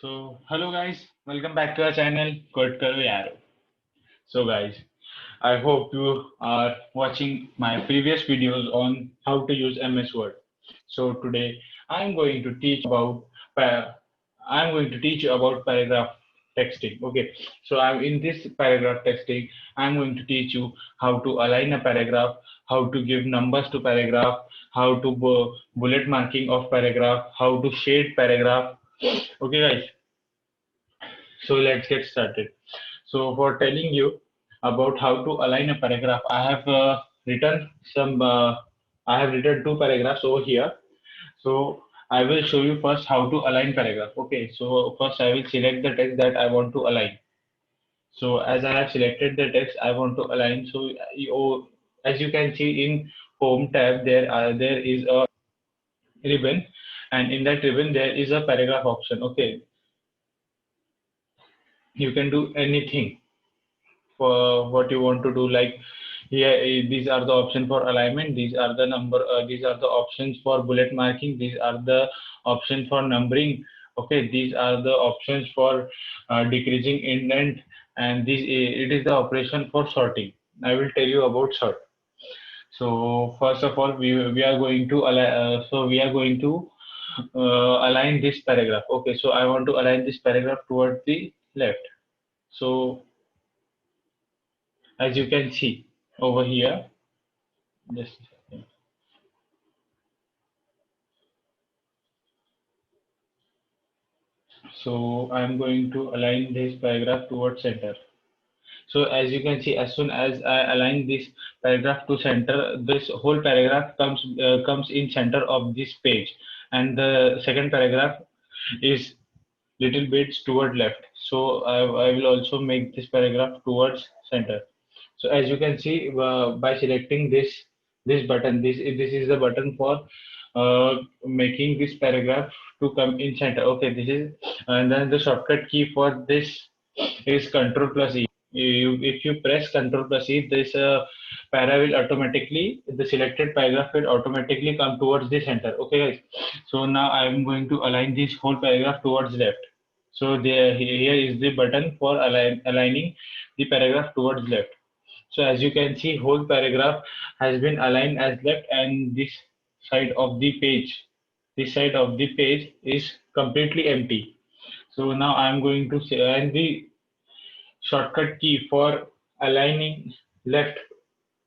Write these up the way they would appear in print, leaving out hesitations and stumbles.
Hello guys, welcome back to our channel, Code Karo Yaro. Guys, I hope you are watching my previous videos on how to use MS Word. Today I'm going to teach about pa- I'm going to teach you about paragraph texting. Okay, so I'm in this paragraph texting. I'm going to teach you how to align a paragraph, how to give numbers to paragraph, how to bullet marking of paragraph, how to shade paragraph. Okay, guys. So let's get started. So for telling you about how to align a paragraph, written some. I have written two paragraphs over here. So I will show you first how to align paragraph. Okay. So first I will select the text that I want to align. So as I have selected the text I want to align. So as you can see in Home tab, there is a ribbon, and in that ribbon there is a paragraph option. Okay. You can do anything for what you want to do, like here these are the options for alignment, these are the options for bullet marking, these are the options for numbering. Okay, these are the options for decreasing indent, and it is the operation for sorting. I will tell you about sort. So first of all, we are going to align this paragraph. Okay, so I want to align this paragraph towards the left. So as you can see over here, just a second. So I'm going to align this paragraph towards center. So as you can see, as soon as I align this paragraph to center, this whole paragraph comes in center of this page, and the second paragraph is little bit toward left. So I will also make this paragraph towards center. So as you can see, by selecting this button, this is the button for making this paragraph to come in center. Okay, this is, and then the shortcut key for this is Control plus E. If you press Control plus E, this para will automatically, the selected paragraph will automatically come towards the center. Okay, guys. So now I am going to align this whole paragraph towards left. So here is the button for aligning the paragraph towards left. So as you can see, whole paragraph has been aligned as left, and this side of the page is completely empty. So now I am going to say, and the shortcut key for aligning left,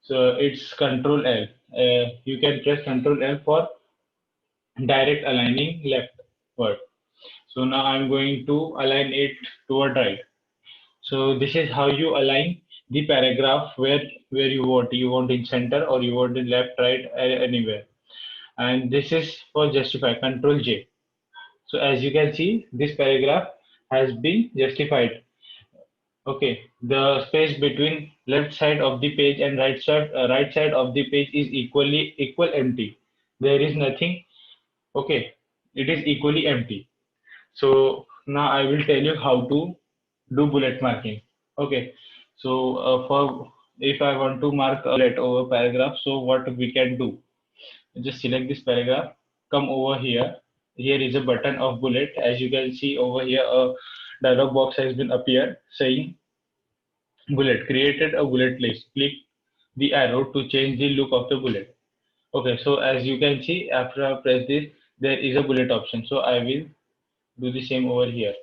so it's Control L. You can press Control L for direct aligning leftward. So now I'm going to align it toward right. So this is how you align the paragraph where you want. You want in center or you want in left, right, anywhere. And this is for justify. Control J. So as you can see, this paragraph has been justified. Okay, the space between left side of the page and right side of the page is equal empty. There is nothing. Okay, it is equally empty. So now I will tell you how to do bullet marking. Okay, so for if I want to mark a bullet over paragraph, so what we can do? Just select this paragraph, come over here. Here is a button of bullet. As you can see over here, a dialog box has been appeared saying bullet. Created a bullet list. Click the arrow to change the look of the bullet. Okay, so as you can see, after I press this, there is a bullet option. So I will do the same over here.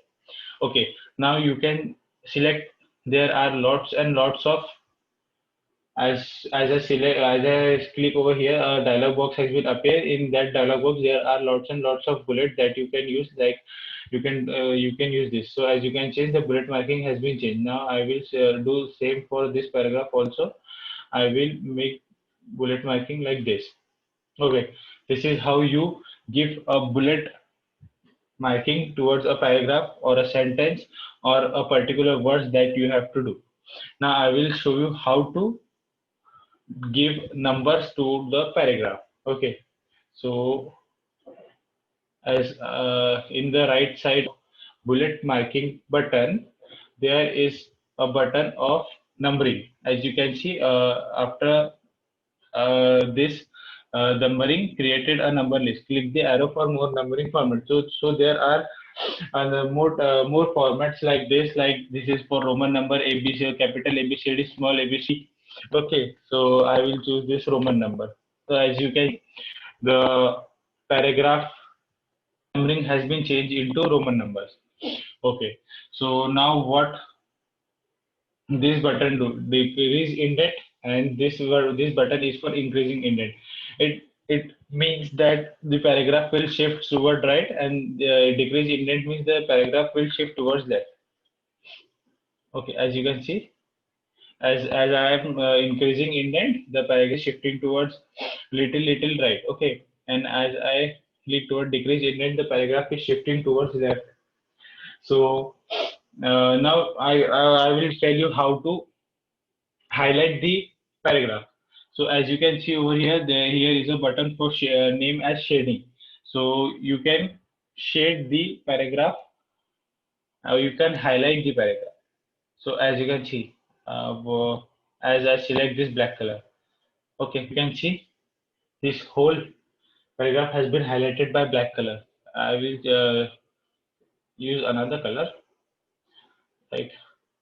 Okay, now you can select. There are lots and lots of, as I click over here, a dialog box has been appear. In that dialog box there are lots and lots of bullets that you can use, like you can use this. So as you can change, the bullet marking has been changed. Now I will do same for this paragraph also. I will make bullet marking like this. Okay, this is how you give a bullet marking towards a paragraph or a sentence or a particular words that you have to do. Now I will show you how to give numbers to the paragraph. Okay, so as in the right side bullet marking button, there is a button of numbering. As you can see, after this numbering created a number list. Click the arrow for more numbering format. So there are And more formats like this is for Roman number ABC, capital ABCD, small ABC. Okay, so I will choose this Roman number. So as you can, the paragraph numbering has been changed into Roman numbers. Okay, so now what this button do? Decrease indent, and this button is for increasing indent. It means that the paragraph will shift toward right, and decrease indent means the paragraph will shift towards left. Okay, as you can see, as I am increasing indent, the paragraph is shifting towards little right. Okay, and as I click toward decrease indent, the paragraph is shifting towards left. So now I will tell you how to highlight the paragraph. So as you can see over here, here is a button for name as shading. So you can shade the paragraph. You can highlight the paragraph. So as you can see, as I select this black color, okay, you can see this whole paragraph has been highlighted by black color. I will use another color, right?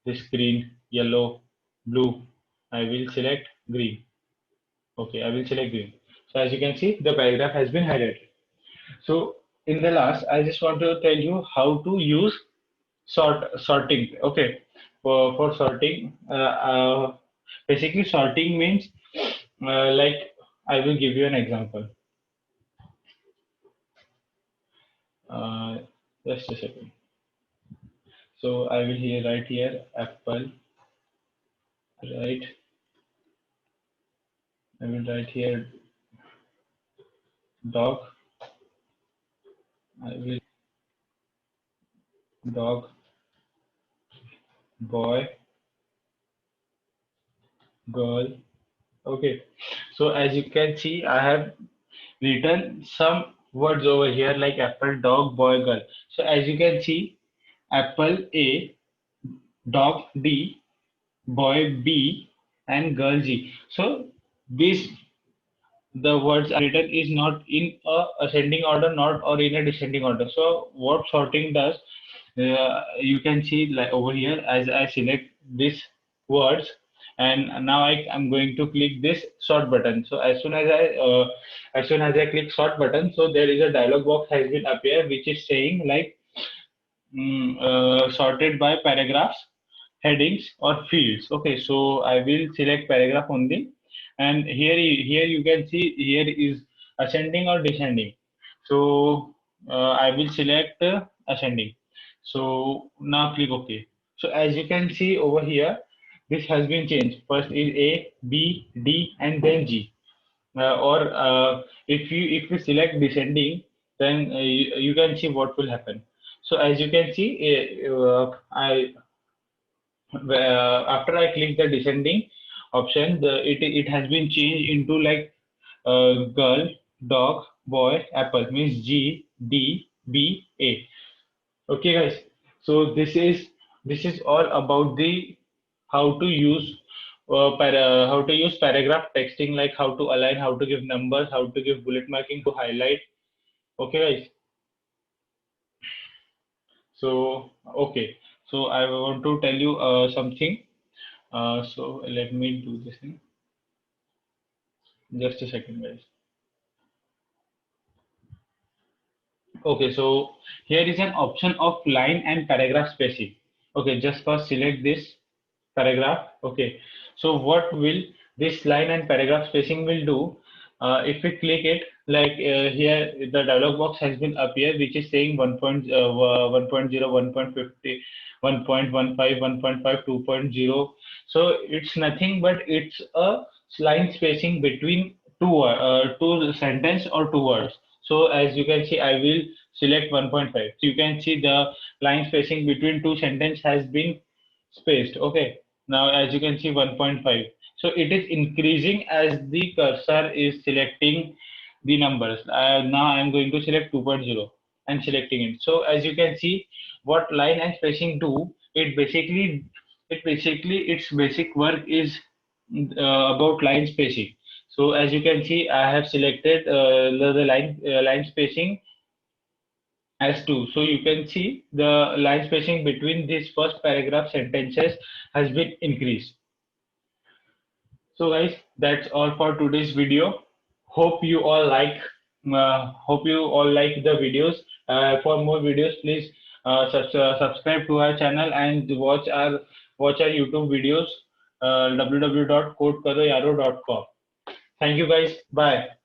This green, yellow, blue. I will select green. Okay, I will select green. So as you can see, the paragraph has been highlighted. So in the last, I just want to tell you how to use sorting. Okay, for sorting, basically sorting means like I will give you an example. Uh, just a second. So I will here write here apple. Right. I will write here dog. I will dog, boy, girl. Okay. So as you can see, I have written some words over here like apple, dog, boy, girl. So as you can see, apple A, dog D, boy B, and girl G. So this the words are written is not in a ascending order, not or in a descending order. So what sorting does, you can see like over here as I select these words, and now I am going to click this sort button. So as soon as I click sort button, so there is a dialog box has been appear which is saying like sorted by paragraphs, headings, or fields. Okay, so I will select paragraph only, and here you can see here is ascending or descending. So I will select ascending. So now click OK. So as you can see over here, this has been changed. First is A, B, D, and then G. Or if you select descending, then you can see what will happen. So as you can see, I after I click the descending option, it has been changed into like girl, dog, boy, apple means G D B A. Okay, guys. So this is all about the how to use how to use paragraph texting, like how to align, how to give numbers, how to give bullet marking, to highlight. Okay, guys. So okay. So I want to tell you something. So let me do this thing. Just a second, guys. Okay, so here is an option of line and paragraph spacing. Okay, just first select this paragraph. Okay, so what will this line and paragraph spacing will do? If we click it, like here, the dialog box has been appear, which is saying 1.0, 1.50, 1.15, 1.5, 2.0. So it's nothing but it's a line spacing between two sentence or two words. So as you can see, I will select 1.5. So you can see the line spacing between two sentence has been spaced. Okay. Now as you can see 1.5. So it is increasing as the cursor is selecting the numbers. Now I'm going to select 2.0 and selecting it. So as you can see, what line and spacing do, it basically its basic work is about line spacing. So as you can see, I have selected the line spacing as 2. So you can see the line spacing between this first paragraph sentences has been increased. So guys, that's all for today's video. Hope you all like the videos. For more videos, please subscribe to our channel and watch our YouTube videos, www.codekaroyaro.com. Thank you guys. Bye.